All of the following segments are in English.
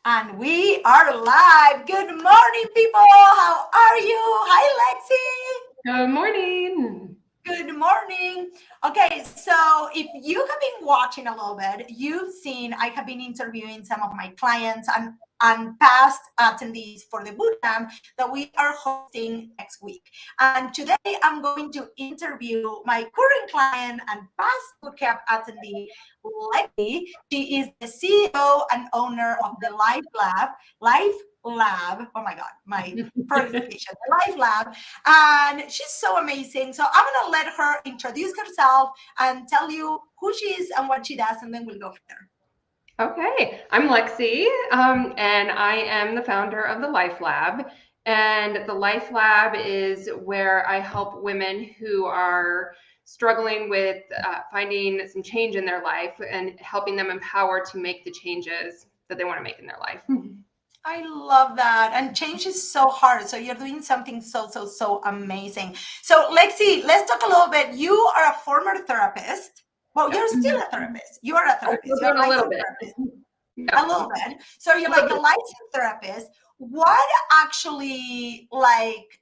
And we are live. Good morning, people. How are you? Hi, Lexi. Good morning. Good morning. Okay, so if you have been watching a little bit, you've seen I have been interviewing some of my clients and past attendees for the bootcamp that we are hosting next week. And today I'm going to interview my current client and past bootcamp attendee, Lexi. She is the CEO and owner of the Life Lab. Oh my God, my pronunciation, the Life Lab, and she's so amazing. So I'm gonna let her introduce herself and tell you who she is and what she does, and then we'll go from there. Okay, I'm Lexi, and I am the founder of the Life Lab. And the Life Lab is where I help women who are struggling with finding some change in their life and helping them empower to make the changes that they want to make in their life. I love that. And change is so hard. So you're doing something so amazing. So Lexi, let's talk a little bit. You are a former therapist. Well, Yep. you're still a therapist. You are a I'm therapist. still You're a doing a little licensed bit. therapist. A Yep. little bit. So you're A little like a bit. licensed therapist. What actually like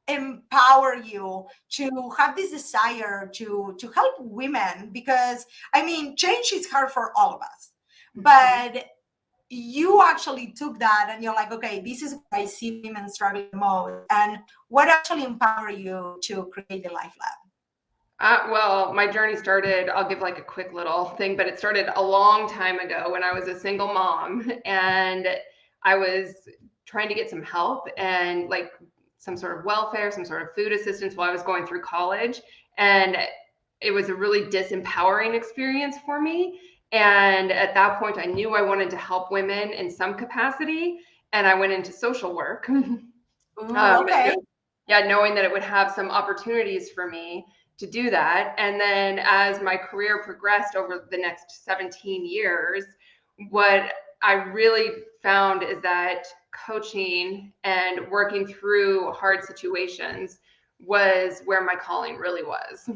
empower you to have this desire to help women? Because I mean, change is hard for all of us. But you actually took that and you're like, okay, this is where I see women struggling the most. And what actually empowered you to create the Life Lab? Well, my journey started, I'll give like a quick little thing, but it started a long time ago when I was a single mom and I was trying to get some help and like some sort of welfare, some sort of food assistance while I was going through college. And it was a really disempowering experience for me. And at that point, I knew I wanted to help women in some capacity. And I went into social work. Ooh, okay. Yeah, knowing that it would have some opportunities for me to do that. And then as my career progressed over the next 17 years, what I really found is that coaching and working through hard situations was where my calling really was.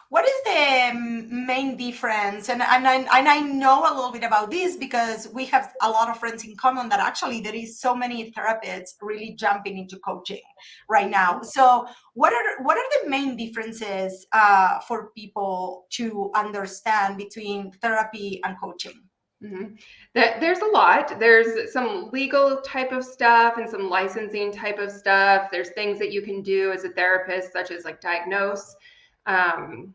What is the main difference? And I know a little bit about this because we have a lot of friends in common that actually there is so many therapists really jumping into coaching right now. So what are the main differences for people to understand between therapy and coaching? Mm-hmm. There's a lot. There's some legal type of stuff and some licensing type of stuff. There's things that you can do as a therapist, such as like diagnose um,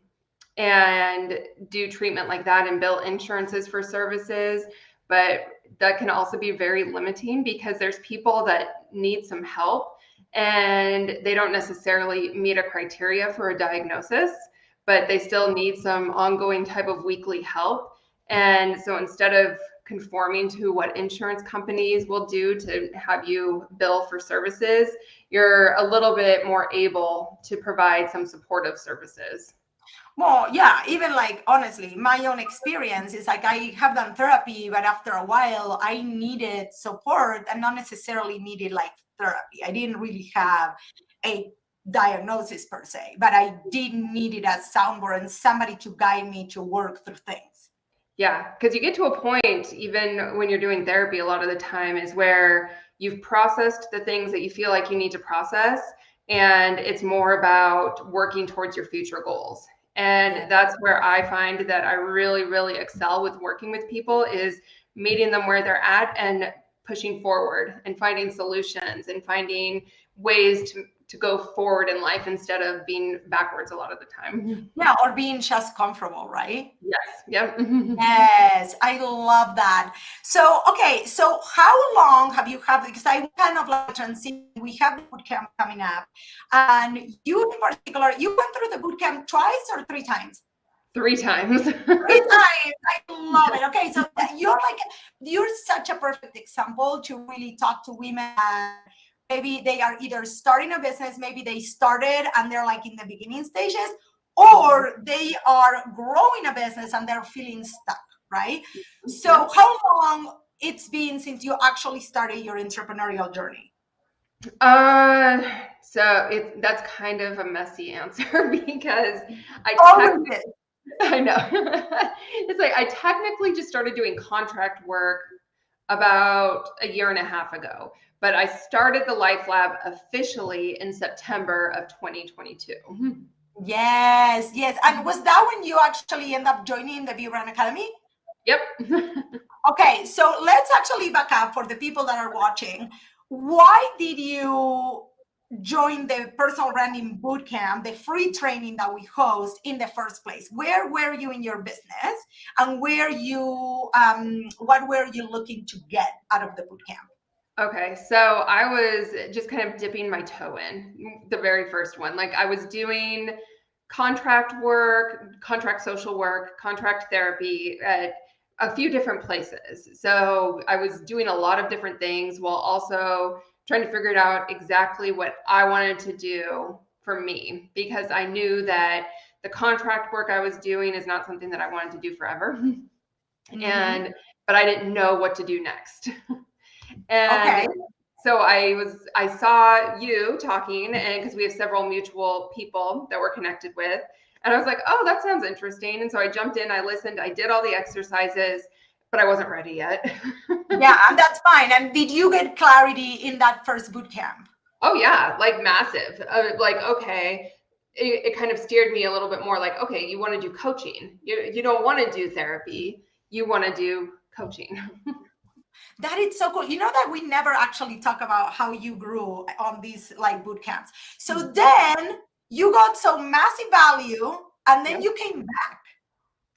and do treatment like that and bill insurances for services. But that can also be very limiting because there's people that need some help and they don't necessarily meet a criteria for a diagnosis, but they still need some ongoing type of weekly help. And so instead of conforming to what insurance companies will do to have you bill for services, you're a little bit more able to provide some supportive services. Well, yeah, even like honestly, my own experience is like I have done therapy, but after a while, I needed support and not necessarily needed like therapy. I didn't really have a diagnosis per se, but I did need it as soundboard and somebody to guide me to work through things. Yeah, because you get to a point, even when you're doing therapy, a lot of the time is where you've processed the things that you feel like you need to process, and it's more about working towards your future goals. Yeah. And that's where I find that I really, really excel with working with people is meeting them where they're at and pushing forward and finding solutions and finding ways to go forward in life instead of being backwards a lot of the time. Yeah, or being just comfortable, right? Yes. Yep. Yes, I love that. So, okay, so how long have you had? Because I kind of like transition. We have the boot camp coming up, and you in particular, you went through the boot camp twice or three times? 3 times. Three times. I love it. Okay, so you're such a perfect example to really talk to women. And maybe they are either starting a business, maybe they started and they're like in the beginning stages, or they are growing a business and they're feeling stuck, right? So Yep. how long it's been since you actually started your entrepreneurial journey? Uh, that's kind of a messy answer because I tech Always is. I know. It's like I technically just started doing contract work about a year and a half ago. But I started the Life Lab officially in September of 2022. Yes, yes. And was that when you actually end up joining the Brand Academy? Yep. Okay, so let's actually back up for the people that are watching. Why did you join the personal branding bootcamp, the free training that we host in the first place? Where were you in your business, and what were you looking to get out of the bootcamp? Okay, so I was just kind of dipping my toe in the very first one. Like I was doing contract work, contract social work, contract therapy at a few different places. So I was doing a lot of different things while also trying to figure it out exactly what I wanted to do for me, because I knew that the contract work I was doing is not something that I wanted to do forever. Mm-hmm. But I didn't know what to do next. And Okay. so I saw you talking, and because we have several mutual people that we're connected with, and I was like, oh, that sounds interesting. And so I jumped in, I listened, I did all the exercises, but I wasn't ready yet. Yeah, and that's fine. And did you get clarity in that first boot camp? Oh yeah, like massive. Like, okay, it kind of steered me a little bit more like, okay, you want to do coaching. You don't want to do therapy. You want to do coaching. That is so cool. You know that we never actually talk about how you grew on these like boot camps. So then you got some massive value, and then Yep. you came back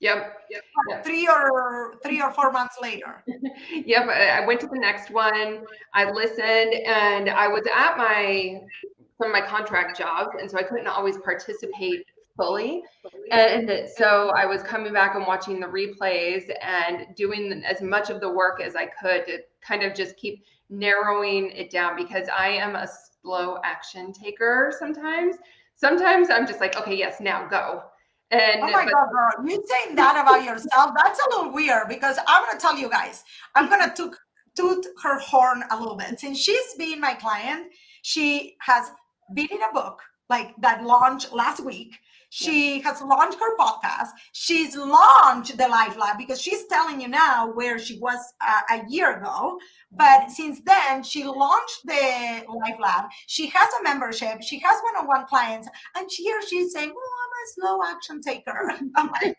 Yep. Yep. 3 or 4 months later. Yep. I went to the next one. I listened, and I was at some of my contract jobs, and so I couldn't always participate fully. And so I was coming back and watching the replays and doing as much of the work as I could to kind of just keep narrowing it down, because I am a slow action taker sometimes. Sometimes I'm just like, okay, yes, now go. Oh my God, girl, you saying that about yourself, that's a little weird, because I'm going to tell you guys, I'm going to toot her horn a little bit. Since she's been my client, she has been in a book like that launched last week. She has launched her podcast. She's launched the Life Lab, because she's telling you now where she was a year ago. But since then, she launched the Life Lab. She has a membership. She has one-on-one clients. And she's saying, oh, I'm a slow action taker. I'm like,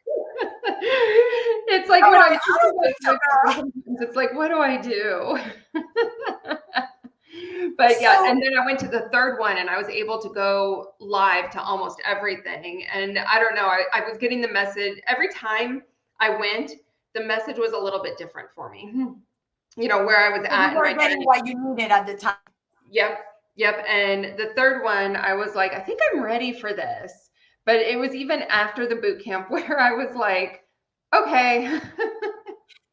it's like I'm when like, I'm I don't think so, girl. it's like, what do I do? But yeah, So, and then I went to the third one, and I was able to go live to almost everything. And I don't know, I was getting the message every time I went, the message was a little bit different for me. You know, where I was you at in were my getting journey. what you needed at the time. Yep, yep. And the third one, I was like, I think I'm ready for this. But it was even after the boot camp where I was like, okay.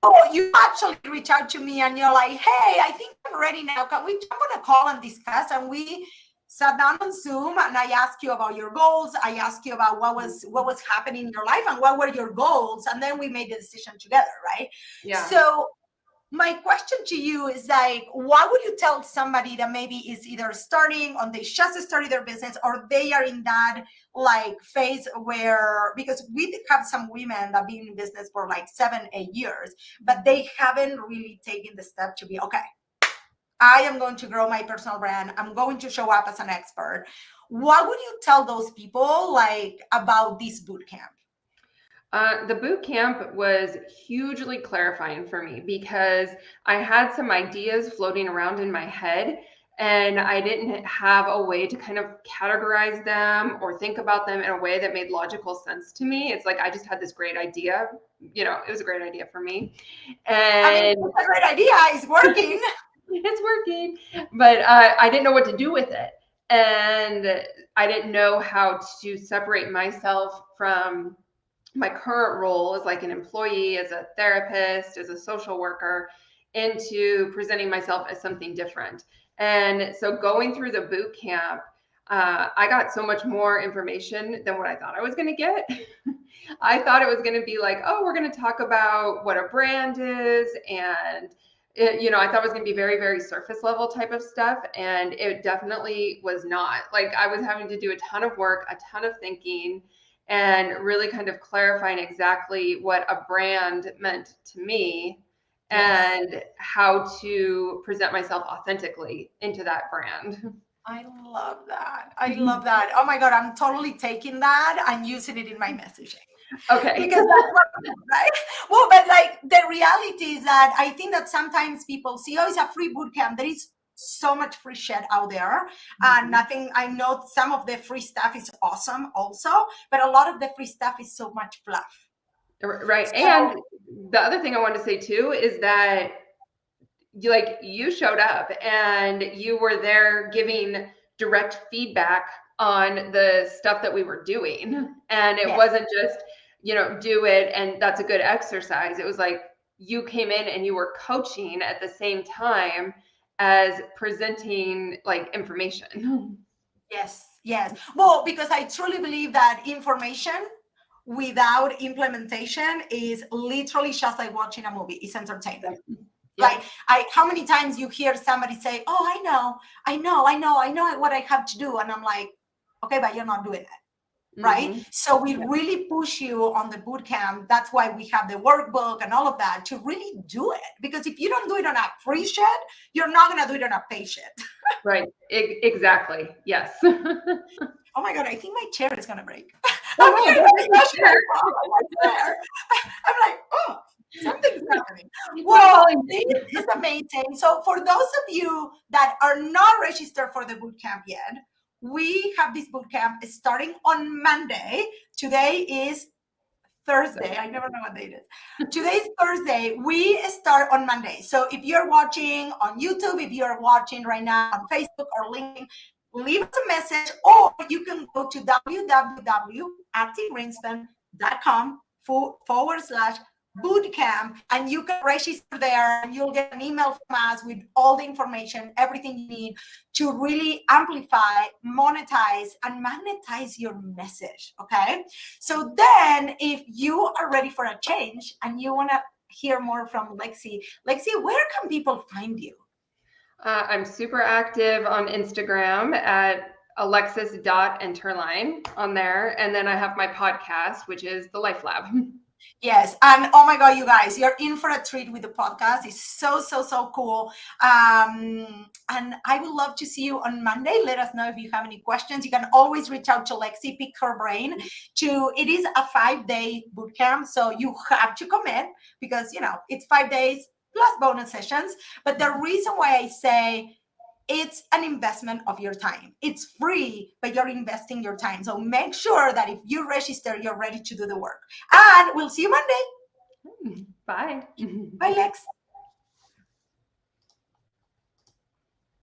Oh, you actually reach out to me and you're like, hey, I think I'm ready now. Can we jump on a call and discuss? And we sat down on Zoom, and I asked you about your goals. I asked you about what was happening in your life and what were your goals. And then we made the decision together, right? Yeah. So my question to you is like, what would you tell somebody that maybe is either starting or they just started their business, or they are in that like phase where, because we have some women that have been in business for like 7-8 years, but they haven't really taken the step to be, okay, I am going to grow my personal brand. I'm going to show up as an expert. What would you tell those people like about this boot camp? The boot camp was hugely clarifying for me, because I had some ideas floating around in my head, and I didn't have a way to kind of categorize them or think about them in a way that made logical sense to me. It's like I just had this great idea. You know, it was a great idea for me. I mean, And it's a great idea. It's working. it's working, but I didn't know what to do with it. And I didn't know how to separate myself from my current role as like an employee, as a therapist, as a social worker, into presenting myself as something different. And so going through the boot camp, I got so much more information than what I thought I was going to get. I thought it was going to be like, oh, we're going to talk about what a brand is, and I thought it was going to be very, very surface level type of stuff, and it definitely was not. Like I was having to do a ton of work, a ton of thinking, and really kind of clarifying exactly what a brand meant to me and how to present myself authentically into that brand. I love that. I love that. Oh my God, I'm totally taking that and using it in my messaging. Okay. Because that's what, right? Well, but like the reality is that I think that sometimes people see, oh, it's a free boot camp. There is so much free shit out there. Nothing, I know some of the free stuff is awesome also, but a lot of the free stuff is so much fluff. Right. So, and the other thing I wanted to say too is that you showed up and you were there giving direct feedback on the stuff that we were doing. And it wasn't just, do it and that's a good exercise. It was like you came in and you were coaching at the same time as presenting like information. Yes. Well, because I truly believe that information without implementation is literally just like watching a movie. It's entertainment. Like how many times you hear somebody say, oh, I know what I have to do. And I'm like, okay, but you're not doing it. Right. So we really push you on the boot camp. That's why we have the workbook and all of that to really do it. Because if you don't do it on a free shit, you're not going to do it on a paid shit. Right. Exactly. Yes. Oh my God, I think my chair is going to break. I'm like, oh, something's happening. Well, this is amazing. So for those of you that are not registered for the bootcamp yet, we have this bootcamp starting on Monday. Today is Thursday. I never know what day it is. Today is Thursday. We start on Monday. So if you're watching on YouTube, if you're watching right now on Facebook or LinkedIn, leave us a message, or you can go to www.activegreenspan.com/bootcamp and you can register there and you'll get an email from us with all the information, everything you need to really amplify, monetize, and magnetize your message. Okay. So then if you are ready for a change and you want to hear more from Lexi, where can people find you? I'm super active on Instagram at Alexis.Enterline on there. And then I have my podcast, which is The Life Lab. Yes. And oh my God, you guys, you're in for a treat with the podcast. It's so cool. And I would love to see you on Monday. Let us know if you have any questions. You can always reach out to Lexi, pick her brain. It is a 5-day boot camp. So you have to commit because, it's 5 days plus bonus sessions. But the reason why I say it's an investment of your time. It's free, but you're investing your time. So make sure that if you register, you're ready to do the work. And we'll see you Monday. Bye. Bye, Lex.